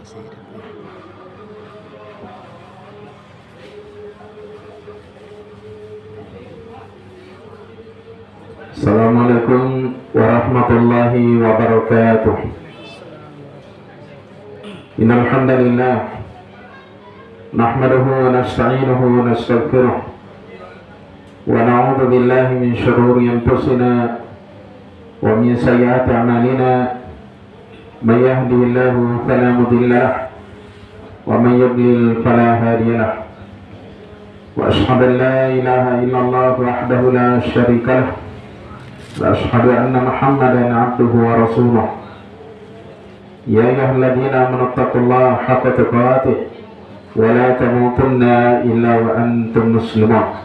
Assalamualaikum warahmatullahi wabarakatuh. Innal hamdalillah nahmaduhu wa nasta'inuhu wa nastaghfiruh wa na'udzu billahi min shururi anfusina wa min sayyiati a'malina. May yahdihillahu fala mudilla lahu wa may yudlil fala hadiya lahu. Wa ashhadu an la ilaha illallah wahdahu la syarika lahu wa ashhadu anna Muhammadan 'abduhu wa rasuluh. Ya ayyuhalladzina amanu taqullaha haqqa tuqatih wa la tamutunna illa wa antum muslimun.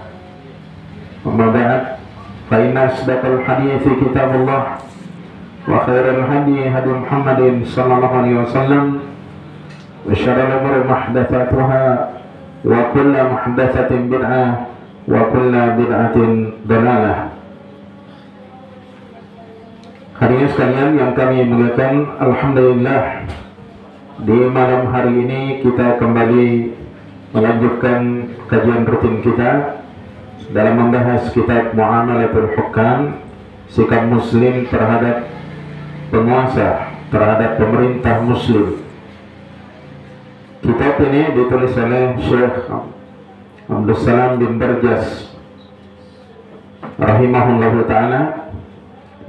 Amma ba'd, fa inna asdaqal hadithi kitabullah wa khairal hadi hadi Muhammadin sallallahu alaihi wasallam wa syarrul umuri muhdatsatuha wa kullu muhdatsatin bid'ah wa kullu bid'atin dhalalah. Hadirin sekalian yang kami muliakan, alhamdulillah di malam hari ini kita kembali melanjutkan kajian rutin kita dalam membahas kitab Muamalatul Hukam, sikap muslim terhadap penguasa, terhadap pemerintah muslim. Kitab ini ditulis oleh Syekh Abdul Salam bin Barjas rahimahullahu ta'ala.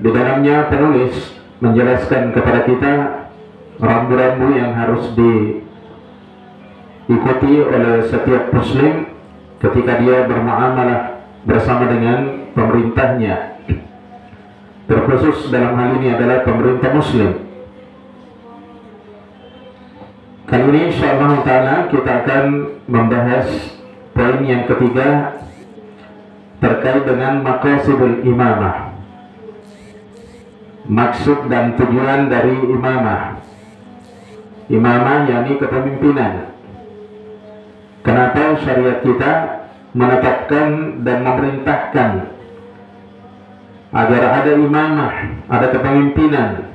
Di dalamnya penulis menjelaskan kepada kita rambu-rambu yang harus diikuti oleh setiap muslim ketika dia bermuamalah bersama dengan pemerintahnya. Terkhusus dalam hal ini adalah pemerintah muslim. Kali ini insyaallah ta'ala kita akan membahas poin yang ketiga terkait dengan maqasidul imamah, maksud dan tujuan dari imamah. Imamah yakni kepemimpinan. Kenapa syariat kita menetapkan dan memerintahkan agar ada imamah, ada kepemimpinan,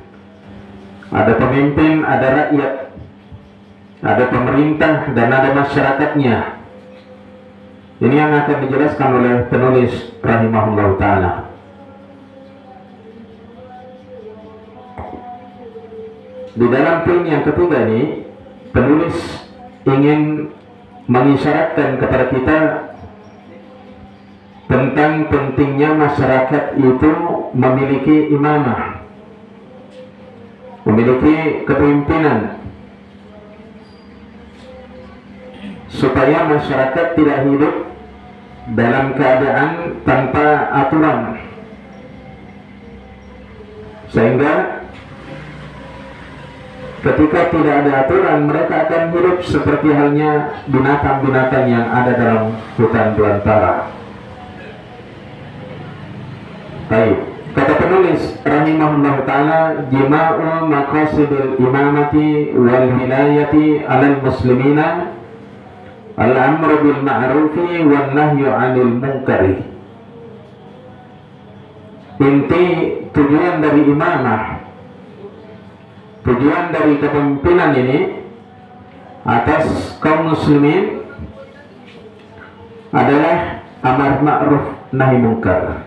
ada pemimpin, ada rakyat, ada pemerintah dan ada masyarakatnya. Ini yang akan dijelaskan oleh penulis rahimahullah ta'ala. Di dalam poin yang ketiga ini, penulis ingin mengisyaratkan kepada kita tentang pentingnya masyarakat itu memiliki imamah, memiliki kepemimpinan, supaya masyarakat tidak hidup dalam keadaan tanpa aturan, sehingga ketika tidak ada aturan, mereka akan hidup seperti halnya binatang-binatang yang ada dalam hutan belantara. Baik, kata penulis rahimahullah ta'ala, jima'u maqasidul imamati wal wilayati alal muslimina al-amru bil ma'rufi wan nahyu 'anil munkari. Inti tujuan dari imamah, tujuan dari kepemimpinan ini atas kaum muslimin adalah amar ma'ruf nahi munkar.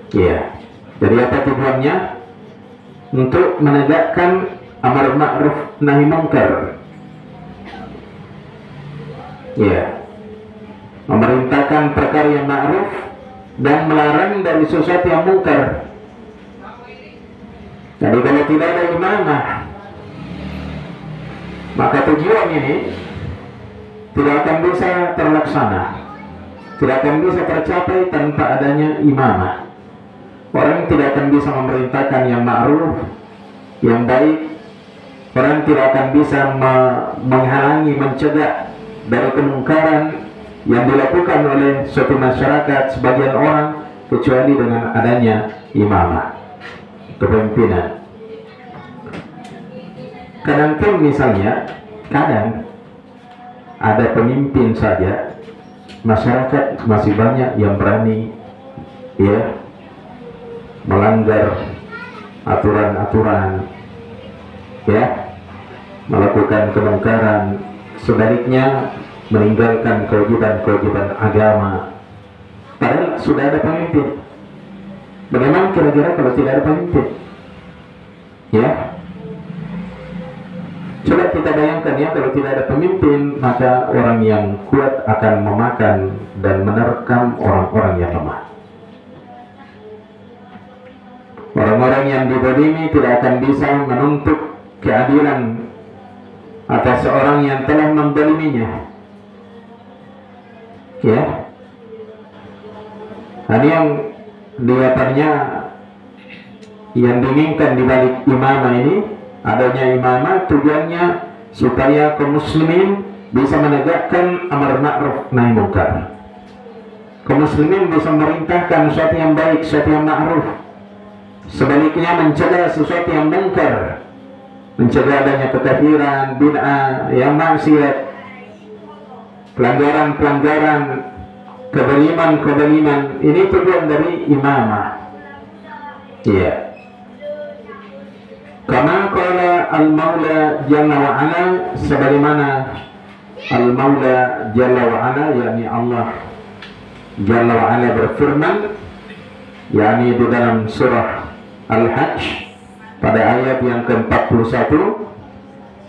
Ya, jadi apa tujuannya? Untuk menegakkan amar ma'ruf nahi munkar. Ya, memerintahkan perkara yang ma'ruf dan melarang dari sesuatu yang munkar. Jadi kalau tidak ada imamah, maka tujuan ini tidak akan bisa terlaksana, tidak akan bisa tercapai tanpa adanya imamah. Orang tidak akan bisa memerintahkan yang ma'ruf, yang baik. Orang tidak akan bisa menghalangi, mencegah dari kemungkaran yang dilakukan oleh suatu masyarakat, sebagian orang, kecuali dengan adanya imamah, kepemimpinan. Kadang pun misalnya, kadang ada pemimpin saja, masyarakat masih banyak yang berani ya melanggar aturan-aturan, ya melakukan kemungkaran, sebaliknya meninggalkan kewajiban-kewajiban agama. Padahal sudah ada pemimpin. Bagaimana kira-kira kalau tidak ada pemimpin? Ya, coba kita bayangkan ya, kalau tidak ada pemimpin, maka orang yang kuat akan memakan dan menerkam orang-orang yang lemah. Orang-orang yang dizalimi tidak akan bisa menuntut keadilan atas seorang yang telah menzaliminya. Ya, ini yang diatarnya yang diinginkan di balik imamah ini, adanya imamah tujuannya supaya kaum muslimin bisa menegakkan amar ma'ruf nahi munkar. Kaum muslimin bisa memerintahkan sesuatu yang baik, sesuatu yang ma'ruf. Sebaliknya mencegah sesuatu yang munkar, mencegah adanya kekafiran, bid'ah, yang maksiat, pelanggaran-pelanggaran, kedoliman-kedoliman. Ini tujuan dari imamah. Iya. Karena qala al-Maula Jalla wa Ala, sebagaimana al-Maula Jalla wa Ala, yakni Allah Jalla wa Ala berfirman, yakni di dalam surah Al-Hajj pada ayat yang ke-41,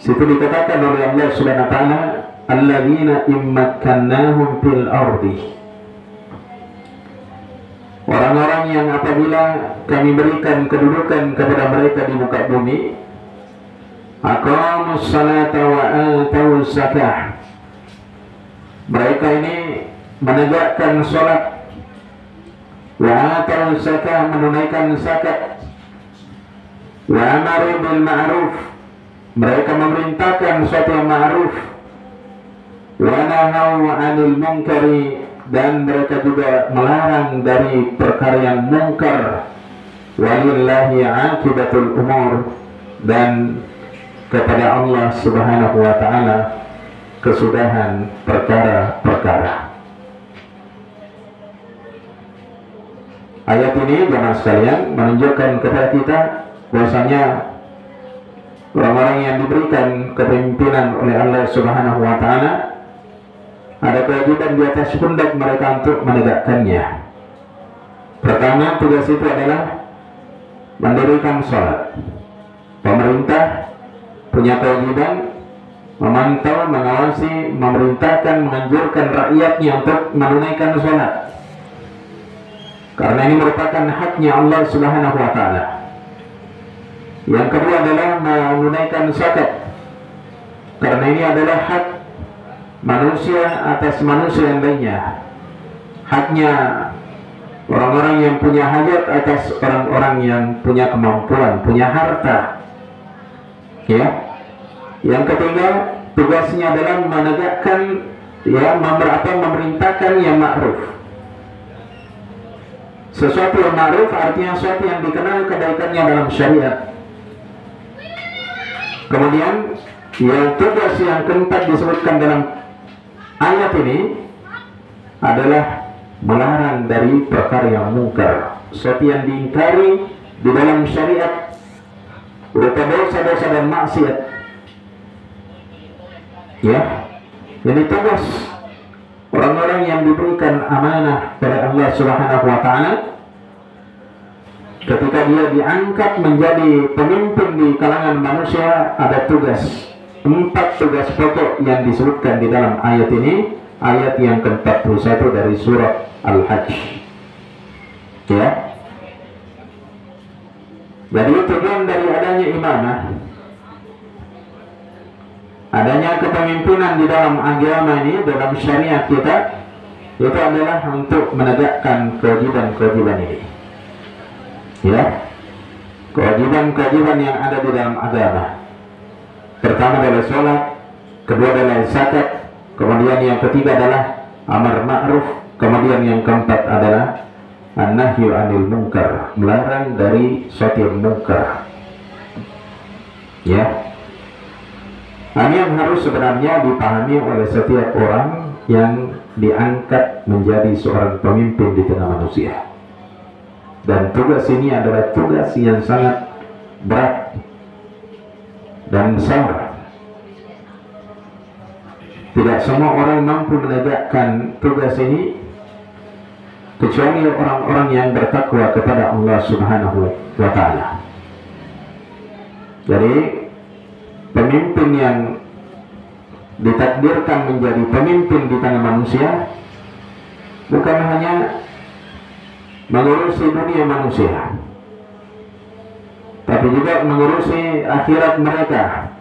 situ dikatakan oleh Allah Subhanahu wa taala, alladzina immakkannahum fil ardi, orang-orang yang apabila kami berikan kedudukan kepada mereka di muka bumi, aqamus salata wa atawus zakah, mereka ini menegakkan salat, wa atawus zakah, menunaikan zakat, wa amaru bil ma'ruf, mereka memerintahkan sesuatu yang ma'ruf, wa nahaw 'anil munkari, dan mereka juga melarang dari perkara yang munkar. Walillahi 'aqibatul umur, dan kepada Allah Subhanahu wa taala kesudahan perkara-perkara. Ayat ini jemaah sekalian menunjukkan kepada kita bahwasanya orang-orang yang diberikan kepemimpinan oleh Allah Subhanahu wa taala ada kewajiban di atas pundak mereka untuk menegakkannya. Pertama, tugas itu adalah mendirikan sholat. Pemerintah punya kewajiban memantau, mengawasi, memerintahkan, menganjurkan rakyatnya untuk menunaikan sholat, karena ini merupakan haknya Allah Subhanahu wa taala. Yang kedua adalah menunaikan zakat, karena ini adalah hak manusia atas manusia yang lainnya. Haknya orang-orang yang punya hajat atas orang-orang yang punya kemampuan, punya harta. Ya. Yang ketiga, tugasnya adalah menegakkan, ya, memerintahkan yang ma'ruf. Sesuatu yang ma'ruf artinya sesuatu yang dikenal kebaikannya dalam syariat. Kemudian yang tugas yang keempat disebutkan dalam ayat ini adalah melarang dari perkara yang mungkar, sesuatu yang diingkari di dalam syariat, berupa dosa-dosa dan maksiat. Ya, jadi tugas orang-orang yang diberikan amanah oleh Allah Subhanahu wa taala, ketika dia diangkat menjadi pemimpin di kalangan manusia, ada tugas, 4 tugas pokok yang disebutkan di dalam ayat ini, ayat yang ke-41 dari surat Al-Hajj. Ya. Jadi tujuan dari adanya imamah, adanya kepemimpinan di dalam agama ini, dalam syariat kita, itu adalah untuk menegakkan kewajiban-kewajiban ini. Ya, kewajiban-kewajiban yang ada di dalam agama. Pertama adalah sholat, kedua adalah zakat, kemudian yang ketiga adalah amar ma'ruf, kemudian yang keempat adalah an-nahyu 'anil munkar, melarang dari suatu yang munkar. Ya. Ini yang harus sebenarnya dipahami oleh setiap orang yang diangkat menjadi seorang pemimpin di tengah manusia. Dan tugas ini adalah tugas yang sangat berat dan besar. tidak semua orang mampu menegakkan tugas ini kecuali orang-orang yang bertakwa kepada Allah Subhanahu wa Ta'ala. Jadi pemimpin yang ditakdirkan menjadi pemimpin di tengah manusia bukan hanya mengurusi dunia manusia, tapi juga mengurusi akhirat mereka.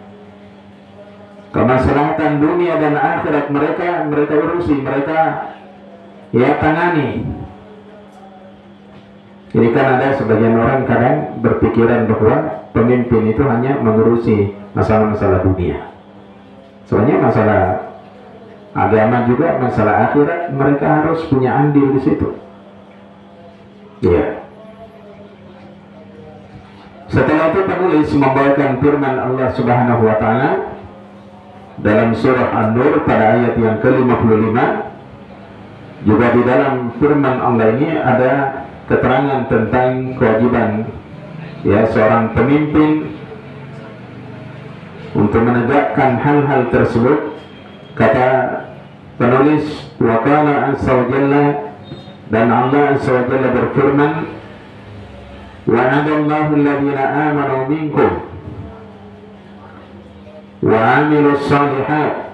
Kemaslahatan dunia dan akhirat mereka urusi, mereka tangani. Jadi kan ada sebagian orang kadang berpikiran bahwa pemimpin itu hanya mengurusi masalah-masalah dunia. Sebenarnya masalah agama juga, masalah akhirat mereka harus punya andil di situ. Ya. Setelah itu penulis membawakan firman Allah Subhanahu wa Ta'ala dalam surah An-Nur pada ayat yang ke-55. Juga di dalam firman Allah ini ada keterangan tentang kewajiban seorang pemimpin untuk menegakkan hal-hal tersebut. Kata penulis, wa qala azza wa jalla, dan Allah azza wa jalla berfirman, wa'adallahu alladhina amanu minkum wa amilus shalihat.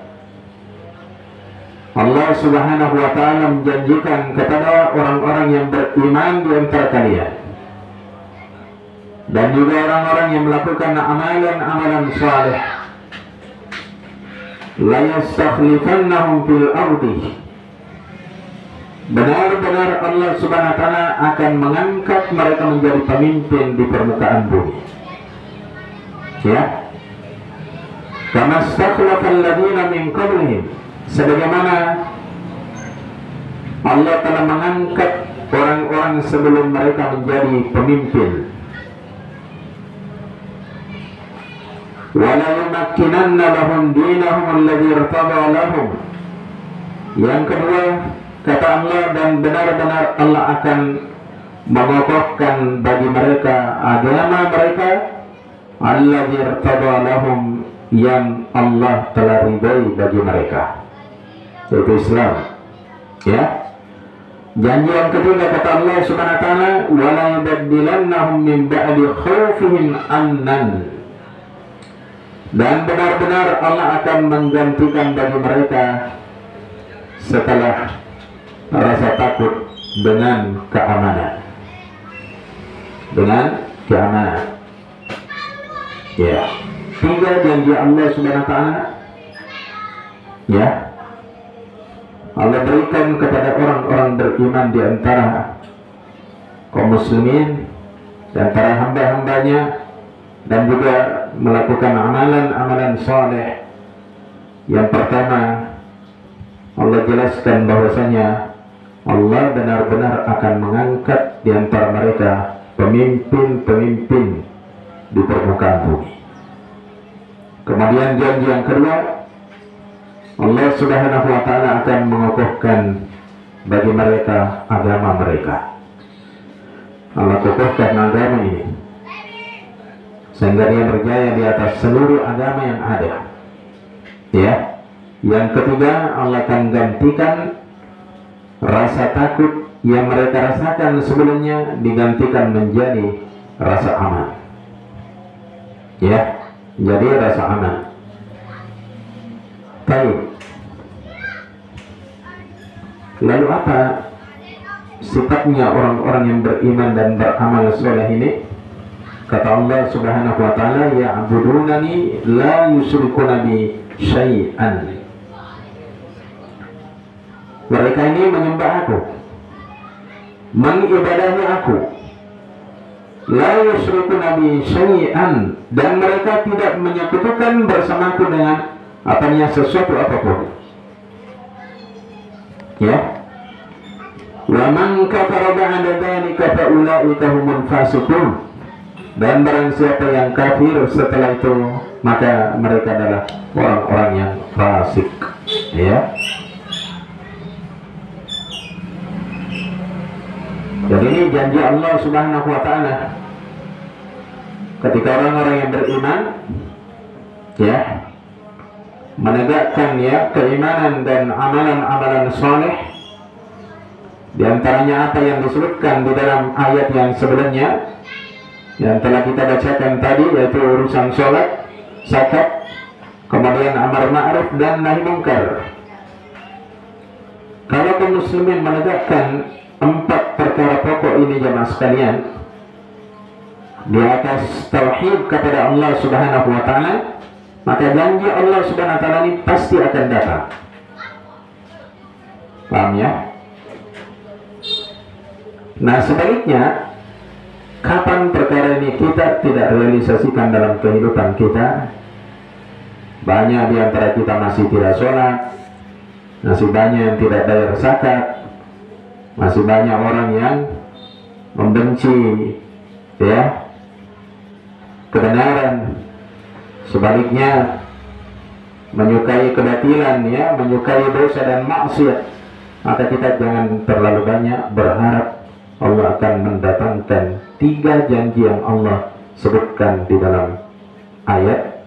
Allah Subhanahu wa Ta'ala menjanjikan kepada orang-orang yang beriman di antara kalian dan juga orang-orang yang melakukan amalan-amalan saleh, la yastakhlifannahum fil ardi. Benar-benar Allah Subhanahu wa Ta'ala akan mengangkat mereka menjadi pemimpin di permukaan bumi. Ya. Kama stakhlafal ladzina min qablihim, sebagaimana Allah telah mengangkat orang-orang sebelum mereka menjadi pemimpin. Wala yumakkinanna lahum dinahum alladzi irtada lahum. Yang kedua, kata Allah, dan benar-benar Allah akan mengokohkan bagi mereka agama mereka alladzi irtada lahum, yang Allah telah ridai bagi mereka, yaitu Islam. Ya. Janji yang ketiga kata Allah Subhanahu wa Ta'ala, wala yubaddilannahum min ba'di khaufihim amnan. Dan benar-benar Allah akan menggantikan bagi mereka setelah rasa takut dengan keamanan. Dengan keamanan. Ya. 3 janji Allah Subhanahu wa Ta'ala. Ya. Allah berikan kepada orang-orang beriman di antara kaum muslimin, di antara hamba-hambanya, dan juga melakukan amalan-amalan saleh. Yang pertama, Allah jelaskan bahwasanya Allah benar-benar akan mengangkat di antara mereka pemimpin-pemimpin di permukaan bumi. Kemudian janji yang kedua, Allah Subhanahu wa Ta'ala akan mengokohkan bagi mereka agama mereka. Allah kokohkan agama ini sehingga dia berjaya di atas seluruh agama yang ada. Ya. Yang ketiga, Allah akan gantikan rasa takut yang mereka rasakan sebelumnya, digantikan menjadi rasa aman. Ya. Jadi rasa aman. Baik. Lalu apa sifatnya orang-orang yang beriman dan beramal saleh ini? Kata Allah Subhanahu wa Ta'ala, ya'budunani la yusyrikuna bi syai'an. Mereka ini menyembah aku, mengibadahi aku, la yusyrikuna bi syai'an, dan mereka tidak menyekutukan bersamaku dengan sesuatu apapun. Ya. Wa man kafara ba'da dzalika fa ulaika humul fasiqun. Dan barang siapa yang kafir setelah itu, maka mereka adalah orang-orang yang fasik. Ya. Jadi ini janji Allah Subhanahu wa Ta'ala ketika orang-orang yang beriman, ya, menegakkan ya keimanan dan amalan-amalan soleh. Di antaranya apa yang disebutkan di dalam ayat yang sebelumnya yang telah kita bacakan tadi, yaitu urusan sholat, zakat, kemudian amar ma'ruf dan nahi mungkar. Kalau kaum muslimin menegakkan 4 perkara pokok ini jemaah sekalian, di atas tauhid kepada Allah Subhanahu wa taala, maka janji Allah Subhanahu wa taala ini pasti akan datang. Paham ya? Nah, sebaliknya, kapan perkara ini kita tidak realisasikan dalam kehidupan kita? Banyak di antara kita masih tidak sholat, masih banyak yang tidak bayar zakat, masih banyak orang yang membenci ya kebenaran, sebaliknya menyukai kebatilan ya, menyukai dosa dan maksiat. Maka kita jangan terlalu banyak berharap Allah akan mendatangkan 3 janji yang Allah sebutkan di dalam ayat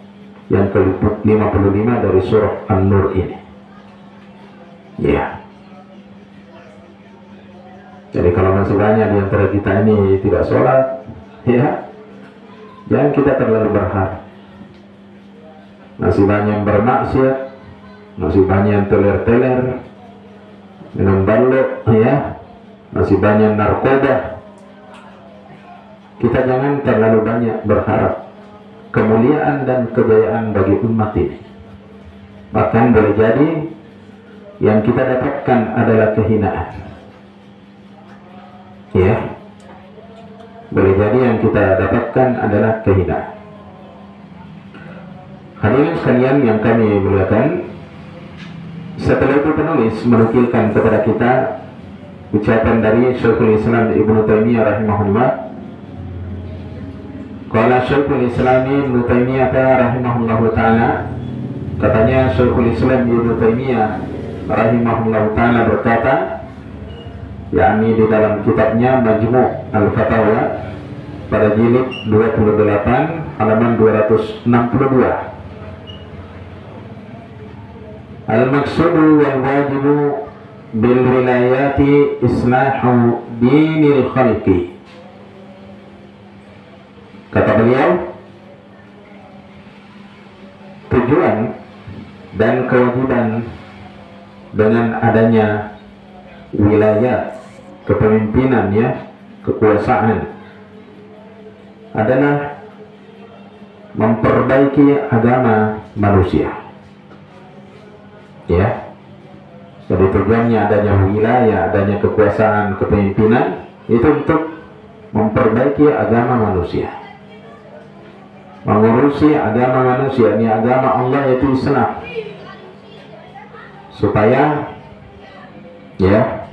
yang ke-55 dari surah An-Nur ini. Ya. Jadi kalau masih banyak di antara kita ini tidak sholat, ya, jangan kita terlalu berharap. Masih banyak yang bermaksiat, masih banyak yang teler-teler, minum balok, ya, masih banyak narkoba. Kita jangan terlalu banyak berharap kemuliaan dan kejayaan bagi umat ini. Bahkan boleh jadi yang kita dapatkan adalah kehinaan. Ya, boleh jadi yang kita dapatkan adalah kehinaan. Hadirin sekalian yang kami muliakan, setelah itu penulis menukilkan kepada kita ucapan dari Syekhul Islam Ibnu Taimiyah rahimahullah. Qala Syekhul Islam Ibnu Taimiyah rahimahullah taala, katanya Syekhul Islam Ibnu Taimiyah rahimahullah taala berkata, yakni di dalam kitabnya Majmu' Al-Fatawa pada jilid 28 halaman 262. Al-maqsudu wal wajibu bil wilayati islahu dinil khalqi. Kata beliau, tujuan dan kewajiban dengan adanya wilayah, kepemimpinan ya, kekuasaan adalah memperbaiki agama manusia. Ya, jadi tujuannya adanya wilayah, adanya kekuasaan, kepemimpinan itu untuk memperbaiki agama manusia, mengurusi agama manusia, ini agama Allah yaitu Islam, supaya ya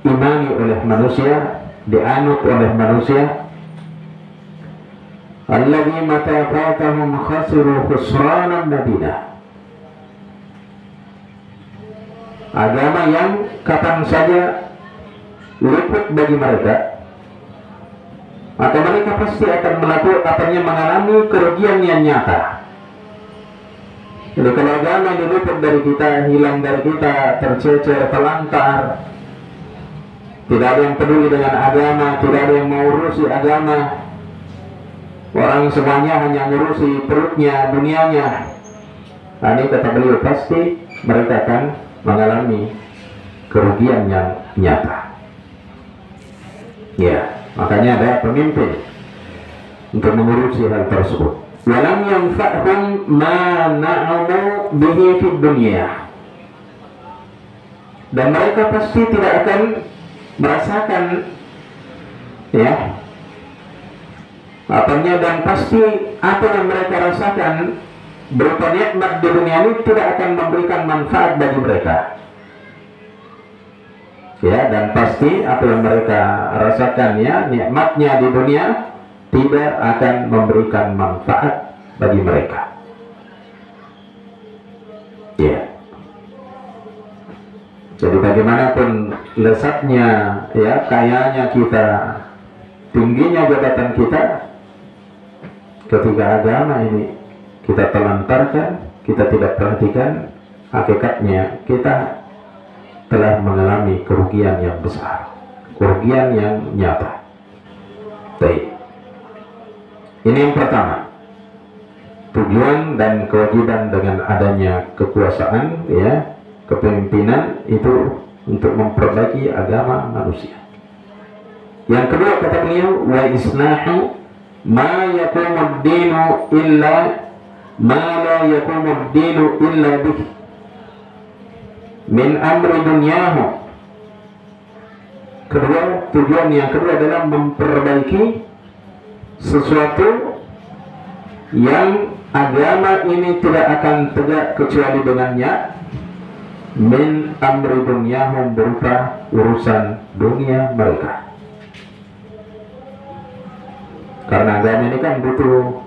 diimani oleh manusia, dianut oleh manusia. Alladzi mata fatahum khasiru khusranan nabila. Agama yang kapan saja luput bagi mereka, maka mereka pasti akan mengalami kerugian yang nyata. Jadi kalau agama ini luput dari kita, hilang dari kita, tercecer, terlantar, tidak ada yang peduli dengan agama, tidak ada yang mau urusi agama, orang semuanya hanya ngurusi perutnya, dunianya. Nah, ini kata beliau pasti mereka akan mengalami kerugian yang nyata. Ya, makanya ada pemimpin untuk mengurusi hal tersebut. Walam yanfa'hum ma na'amu bihi fid dunya. Dan mereka pasti tidak akan merasakan ya apanya, dan pasti apa yang mereka rasakan berupa nikmat di dunia ini tidak akan memberikan manfaat bagi mereka. Ya, dan pasti apa yang mereka rasakan ya, nikmatnya di dunia tidak akan memberikan manfaat bagi mereka. Ya. Jadi bagaimanapun lezatnya ya, kayanya kita, tingginya jabatan kita, ketika agama ini kita telantarkan, kita tidak perhatikan, hakikatnya kita telah mengalami kerugian yang besar, kerugian yang nyata. Baik. Ini yang pertama. Tujuan dan kewajiban dengan adanya kekuasaan, ya, kepemimpinan itu untuk memperbaiki agama manusia. Yang kedua kata beliau, wa islahu ma yaqumu ad-dinu illa ma la yaqumu ad-dinu illa bih min amri dunyahu. Kedua, tujuan yang kedua adalah memperbaiki sesuatu yang agama ini tidak akan tegak kecuali dengannya, min amri dunyahum, berupa urusan dunia mereka. Karena agama ini kan butuh,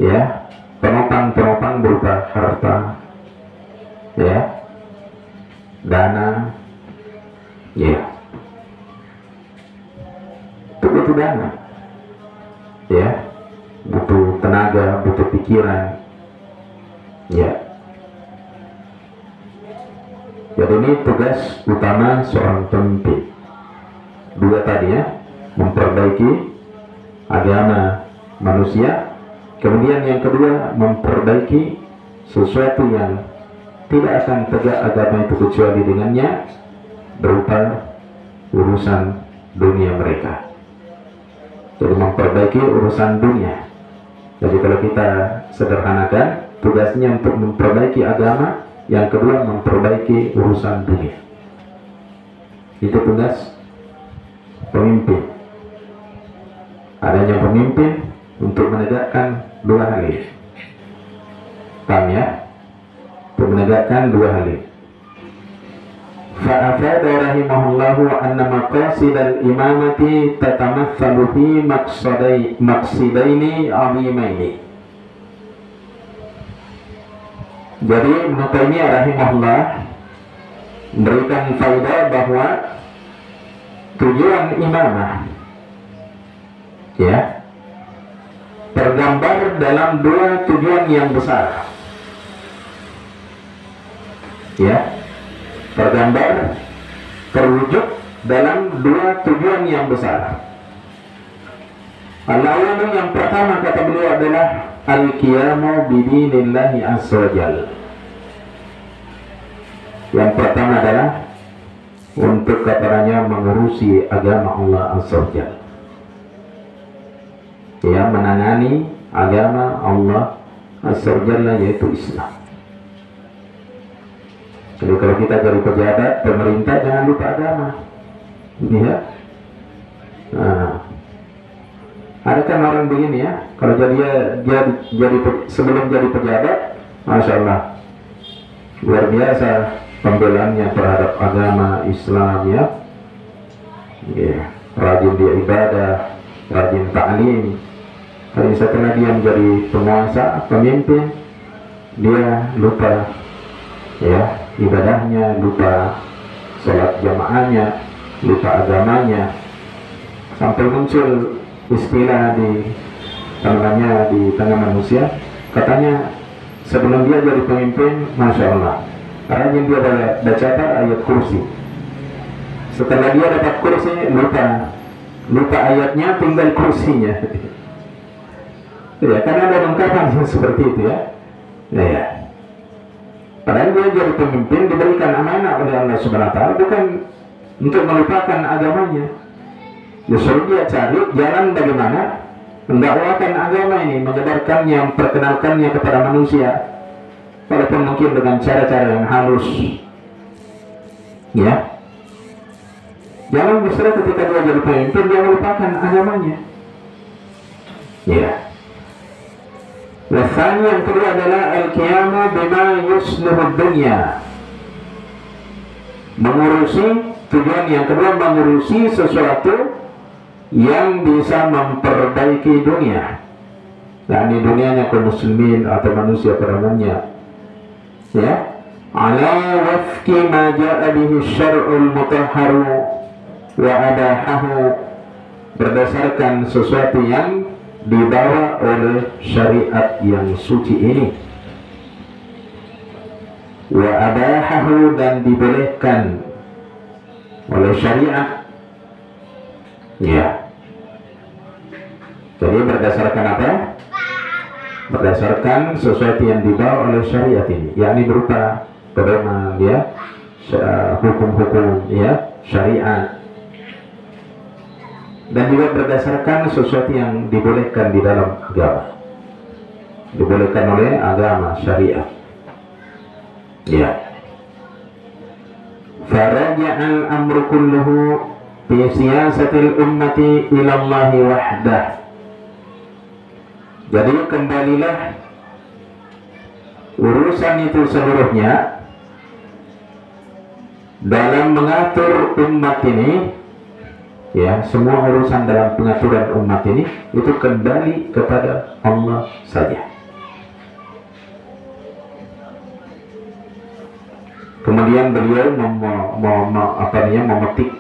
ya, penopang berupa harta, ya, dana, ya, itu butuh dana, ya, butuh tenaga, butuh pikiran, ya. Jadi ini tugas utama seorang pemimpin. Dua tadi, ya, memperbaiki agama manusia. Kemudian yang kedua, memperbaiki sesuatu yang tidak akan tegak agama itu kecuali dengannya, berupa urusan dunia mereka. Jadi memperbaiki urusan dunia. Jadi kalau kita sederhanakan, tugasnya untuk memperbaiki agama, yang kedua memperbaiki urusan dunia. Itu tugas pemimpin. Adanya pemimpin untuk menegakkan dua hal ini. Paham, ya? Untuk menegakkan dua hal ini. Fa'afada rahimahullahu anna maqasid al-imamati tatamathalu fi maqsidaini azimaini. Jadi Ibnu Taimiyah rahimahullah memberikan faedah bahwa tujuan imamah, ya, tergambar dalam dua tujuan yang besar, ya, tergambar, terwujud dalam dua tujuan yang besar. Al-awwalu, yang pertama kata beliau adalah al-qiyamu bidinillahi azza wa jalla. Yang pertama adalah untuk katanya mengurusi agama Allah azza wa jalla, ya, menangani agama Allah azza wa jalla, yaitu Islam. Jadi kalau kita jadi pejabat pemerintah, jangan lupa agama, ya. Nah, ada kan orang begini, ya, kalau jadi sebelum jadi pejabat, masya Allah, luar biasa pembelaannya terhadap agama Islam, ya, rajin dia ibadah, rajin ta'lim. Tapi setelah dia menjadi penguasa, pemimpin, dia lupa, ya, ibadahnya, lupa sholat jamaahnya, lupa agamanya, sampai muncul istilah di tengah manusia, katanya sebelum dia jadi pemimpin, masya Allah, rajin dia baca ayat kursi. Setelah dia dapat kursi, lupa ayatnya, tinggal kursinya. Ya, karena ada ungkapan seperti itu, ya. Ya. Padahal dia jadi pemimpin, diberikan amanah oleh Allah Subhanahu wa Ta'ala, bukan untuk melupakan agamanya. Justru dia cari jalan bagaimana mendakwakan agama ini, menyebarkannya, memperkenalkannya kepada manusia, walaupun mungkin dengan cara-cara yang halus, ya. Jangan justru ketika dia jadi pemimpin dia melupakan agamanya, ya. Wasani, yang kedua adalah al-qiyamu bima yusluhu dunya. Mengurusi, tujuan yang kedua mengurusi sesuatu yang bisa memperbaiki dunia. Nah, ini dunianya kaum muslimin atau manusia pada umumnya, ya, ala wafqi ma ja'a bihi syar'ul mutahharu wa adahahu, berdasarkan sesuatu yang dibawa oleh syariat yang suci ini. Wa abahahu, dan dibolehkan oleh syariat. Ya. Jadi berdasarkan apa? Berdasarkan sesuatu yang dibawa oleh syariat ini, yakni berupa pedoman, ya, hukum-hukum, ya, syariat. Dan juga berdasarkan sesuatu yang dibolehkan di dalam agama, dibolehkan oleh agama syariat. Ya. Faraja'al amru kulluhu fi siyasatil ummati ilallahi wahdah. Jadi kembalilah urusan itu seluruhnya dalam mengatur umat ini, ya, semua urusan dalam pengaturan umat ini itu kembali kepada Allah saja. Kemudian beliau memetik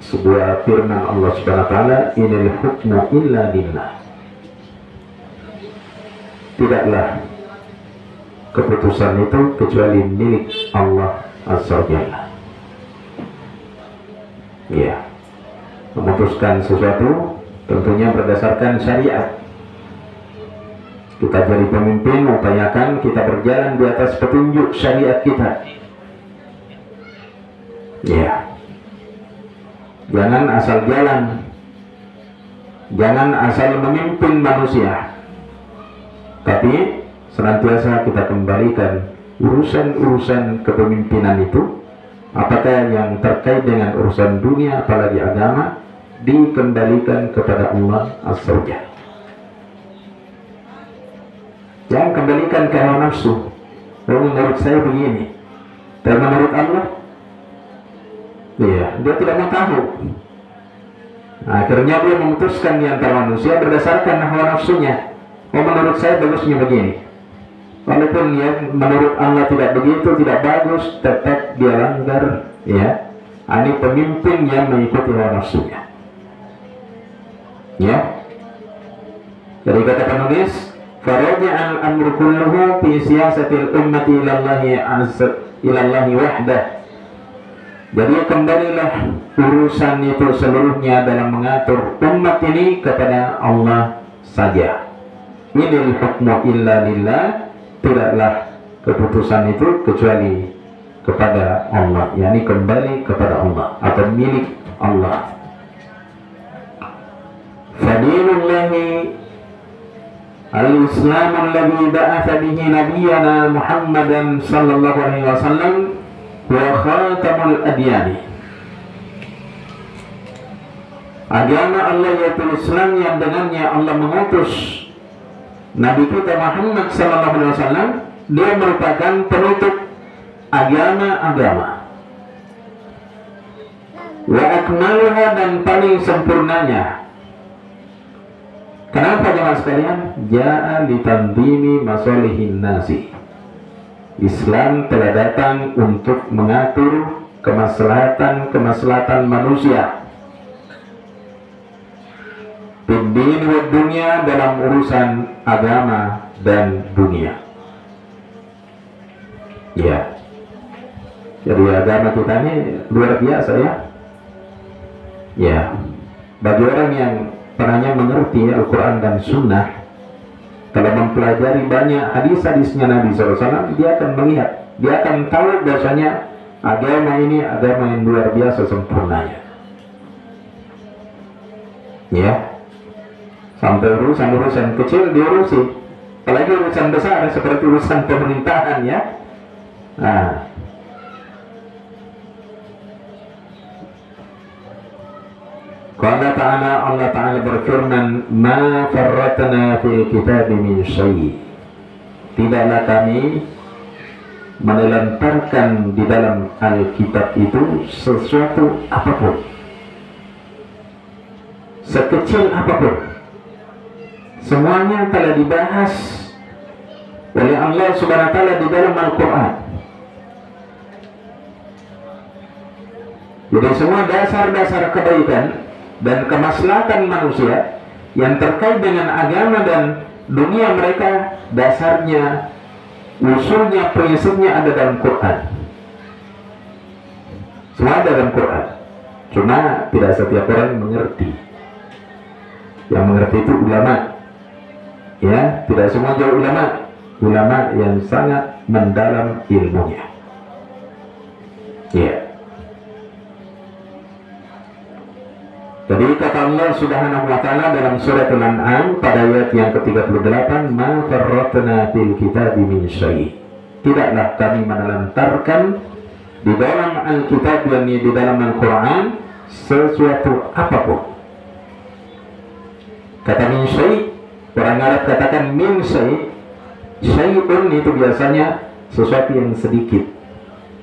sebuah firman Allah Subhanahu wa taala, inil hukmu illa lillah. Tidaklah keputusan itu kecuali milik Allah Azza wa Jalla. Ya, memutuskan sesuatu tentunya berdasarkan syariat. Kita jadi pemimpin, upayakan kita berjalan di atas petunjuk syariat kita. Ya, jangan asal jalan, jangan asal memimpin manusia, tapi senantiasa kita kembalikan urusan-urusan kepemimpinan itu, apakah yang terkait dengan urusan dunia apalagi agama, dikembalikan kepada Allah Azza wa Jalla. Jangan kembalikan ke hawa nafsu. Menurut saya begini, dan menurut Allah, iya, dia tidak mau tahu. Akhirnya dia memutuskan di antara manusia berdasarkan hawa nafsunya. Oh, menurut saya bagusnya begini. Walaupun ya menurut Allah tidak begitu, tidak bagus, tetap dia langgar. Ya, ini pemimpin yang mengikuti hawa nafsunya. Ya. Jadi kata penulis, faraja'al amru kulluhu fi siyasatil ummati ilallahi wahdah. Jadi kembalilah urusan itu seluruhnya dalam mengatur umat ini kepada Allah saja. Inil hukmu illa lillah, tidaklah keputusan itu kecuali kepada Allah, yakni kembali kepada Allah atau milik Allah. Fadilullahi al-Islam alladhi ba'atha bihi nabiyyana Muhammadan sallallahu alaihi wasallam wa khatamul adyani. Agama Allah yaitu Islam yang dengannya Allah mengutus Nabi kita Muhammad sallallahu alaihi wasallam. Dia merupakan penutup agama-agama. Wa akmaluha, dan paling sempurnanya. Kenapa jemaah sekalian? Ja'a litandimi masalihin nasi. Islam telah datang untuk mengatur kemaslahatan manusia. Bidin wa dunia, dalam urusan agama dan dunia. Ya. Jadi agama kita ini luar biasa ya. Ya. Bagi orang yang pernahnya mengerti Al-Quran dan Sunnah, kalau mempelajari banyak hadis-hadisnya Nabi SAW, dia akan melihat, dia akan tahu bahwasanya agama ini agama yang luar biasa sempurnanya. Ya. Sampai urusan-urusan kecil diurusi, apalagi urusan besar seperti urusan pemerintahan, ya. Nah, Qala ta'ala, Allah Ta'ala berfirman, ma farratna fil kitab min syai'. Tidaklah kami menelantarkan di dalam Alkitab itu sesuatu apapun, sekecil apapun. Semuanya telah dibahas oleh Allah Subhanahu wa taala di dalam Al-Quran. Jadi semua dasar-dasar kebaikan dan kemaslahatan manusia yang terkait dengan agama dan dunia mereka, dasarnya, usulnya, prinsipnya ada dalam Quran. Semua ada dalam Quran. Cuma tidak setiap orang mengerti. Yang mengerti itu ulama. Ya, tidak semua jauh ulama. Ulama yang sangat mendalam ilmunya. Ya. Jadi kata Allah Subhanahu wa taala dalam surat Al-An'am pada ayat yang ke-38, "Ma farratna fil kitabi min syai'." Tidaklah kami menelantarkan di dalam Alkitab, yakni di dalam Al-Qur'an, sesuatu apapun. Kata min syai', orang Arab katakan min syai'. Syai'un itu biasanya sesuatu yang sedikit,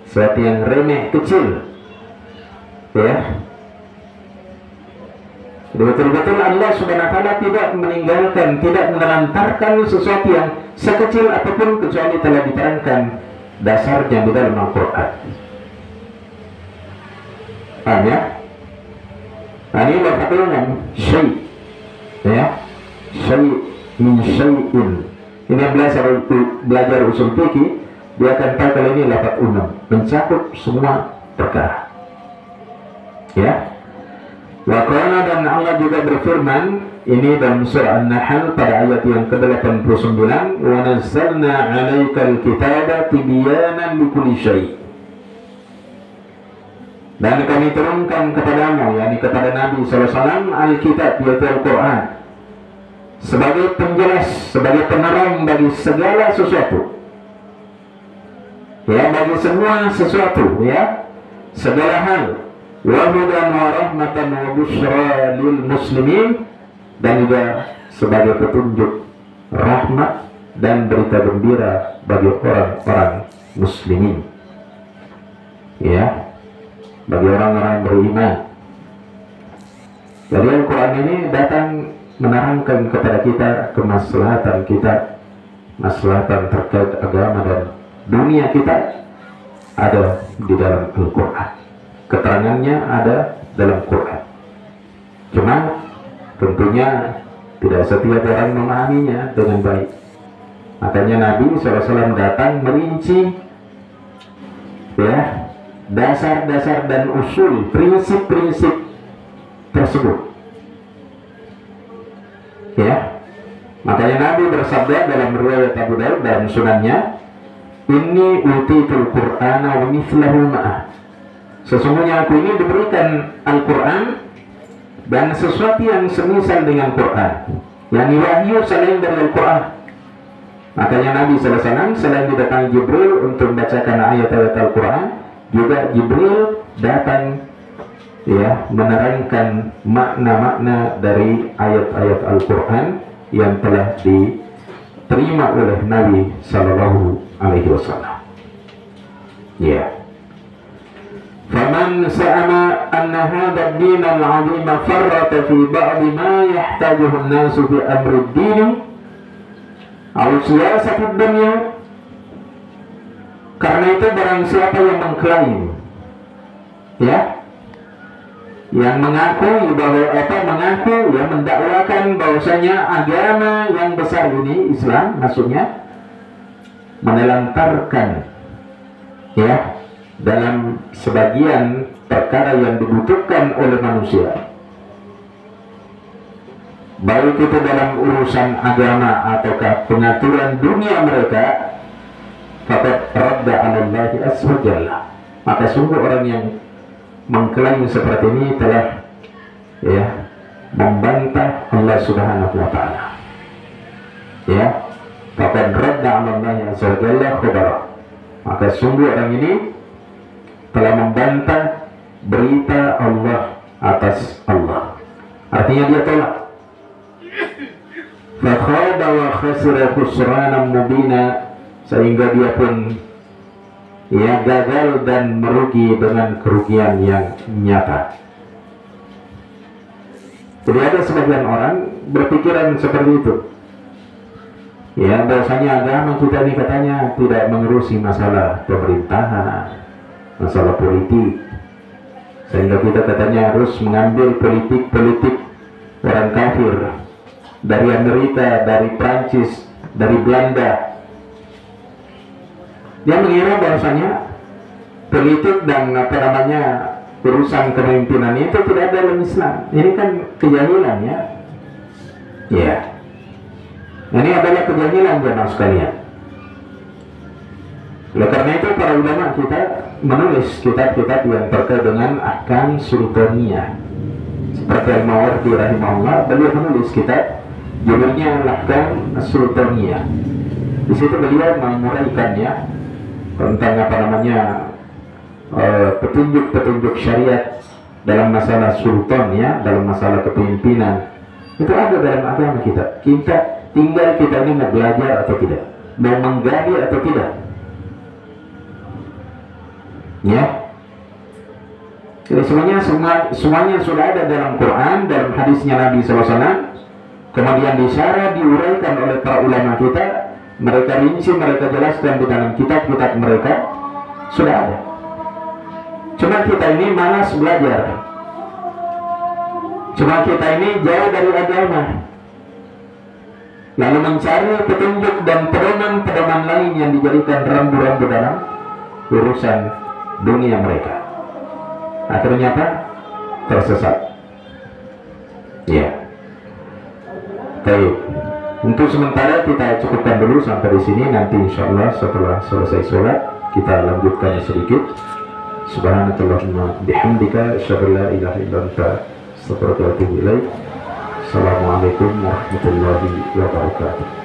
sesuatu yang remeh, kecil. Ya. Betul-betul Allah Subhanahu wa taala tidak meninggalkan, tidak menelantarkan sesuatu yang sekecil apapun kecuali telah diterangkan dasarnya di dalam Al-Qur'an. Paham ya? Nah, ini berkaitan syai'. Ya. Syai' min syai'in. Ini belajar usul fikih, dia akan tahu kalau ini lafaz umum, mencakup semua perkara. Ya. Wa qala, dan Allah juga berfirman ini dalam surah An-Nahl pada ayat yang ke-89, wa nazzalna 'alaikal kitaba tibyanan likulli syai'. Dan kami turunkan kepadamu, yakni kepada Nabi SAW, Alkitab yaitu Al-Quran, sebagai penjelas, sebagai penerang bagi segala sesuatu. Ya, bagi semua sesuatu, ya, segala hal. Wa hudan wa rahmatan wa busyra lil muslimin, dan juga sebagai petunjuk, rahmat dan berita gembira bagi orang-orang muslimin. Ya, bagi orang-orang beriman. Jadi Al-Quran ini datang menerangkan kepada kita kemaslahatan kita, maslahatan terkait agama dan dunia kita ada di dalam Al-Quran. Keterangannya ada dalam Quran. Cuma tentunya tidak setiap orang memahaminya dengan baik. Makanya Nabi SAW datang merinci, ya, dasar-dasar dan usul, prinsip-prinsip tersebut. Ya, makanya Nabi bersabda dalam riwayat Abu Daud dalam sunannya, "Inni utitul Qur'ana wa mithlahu ma'ah." Sesungguhnya aku ini diberikan Al-Quran dan sesuatu yang semisal dengan Quran, yakni wahyu selain dari Al-Quran. Makanya Nabi SAW selain didatangi Jibril untuk membacakan ayat-ayat Al-Quran, juga Jibril datang, ya, menerangkan makna-makna dari ayat-ayat Al-Quran yang telah diterima oleh Nabi SAW. Ya. فمن زعم أن هذا الدين العظيم فرط في بعض ما يحتاجه الناس في أمر الدين أو سياسة الدنيا, karena itu barang siapa yang mengklaim, ya, yang mengaku bahwa mengaku, ya, mendakwakan bahwasanya agama yang besar ini, Islam maksudnya, menelantarkan, ya, dalam sebagian perkara yang dibutuhkan oleh manusia, baik itu dalam urusan agama ataukah pengaturan dunia mereka, faqad radda 'ala Allah azza wa jalla. Maka sungguh orang yang mengklaim seperti ini telah, ya, membantah Allah Subhanahu wa taala. Ya, faqad radda 'ala Allah azza wa jalla khabara. Maka sungguh orang ini telah membantah berita Allah atas Allah. Artinya dia tolak. Fakhaba wa khasira khusranan mubina, sehingga dia pun, ya, gagal dan merugi dengan kerugian yang nyata. Jadi ada sebagian orang berpikiran seperti itu, ya, bahwasanya agama kita ini katanya tidak mengurusi masalah pemerintahan, masalah politik, sehingga kita katanya harus mengambil politik-politik orang kafir, dari Amerika, dari Prancis, dari Belanda. Dia mengira bahwasanya politik dan urusan kepemimpinan itu tidak ada dalam Islam. Ini kan kejahilan ya. Ya. Ini adalah kejahilan jemaah sekalian. Oleh karena itu para ulama kita menulis kitab-kitab yang terkait dengan ahkam sultaniyah. Seperti Al-Mawardi rahimahullah, beliau menulis kitab judulnya Ahkam Sultaniyah. Di situ beliau menguraikannya tentang petunjuk-petunjuk syariat dalam masalah sultan ya, dalam masalah kepemimpinan. Itu ada dalam agama kita. Tinggal kita ini mau belajar atau tidak, mau menggali atau tidak. Ya. Jadi semuanya sudah ada dalam Quran, dalam hadisnya Nabi SAW. Kemudian disyarah, diuraikan oleh para ulama kita. Mereka rinci, mereka jelaskan di dalam kitab-kitab mereka. Sudah ada. Cuma kita ini malas belajar. Cuma kita ini jauh dari agama. Lalu mencari petunjuk dan pedoman-pedoman lain yang dijadikan rambu-rambu dalam urusan dunia mereka. Akhirnya apa? Tersesat. Ya. Baik. Untuk sementara kita cukupkan dulu sampai di sini. Nanti insya Allah setelah selesai sholat kita lanjutkan sedikit. Subhanakallahumma bihamdika asyhadu an la ilaha illa anta astaghfiruka wa atubu ilaik. Assalamualaikum warahmatullahi wabarakatuh.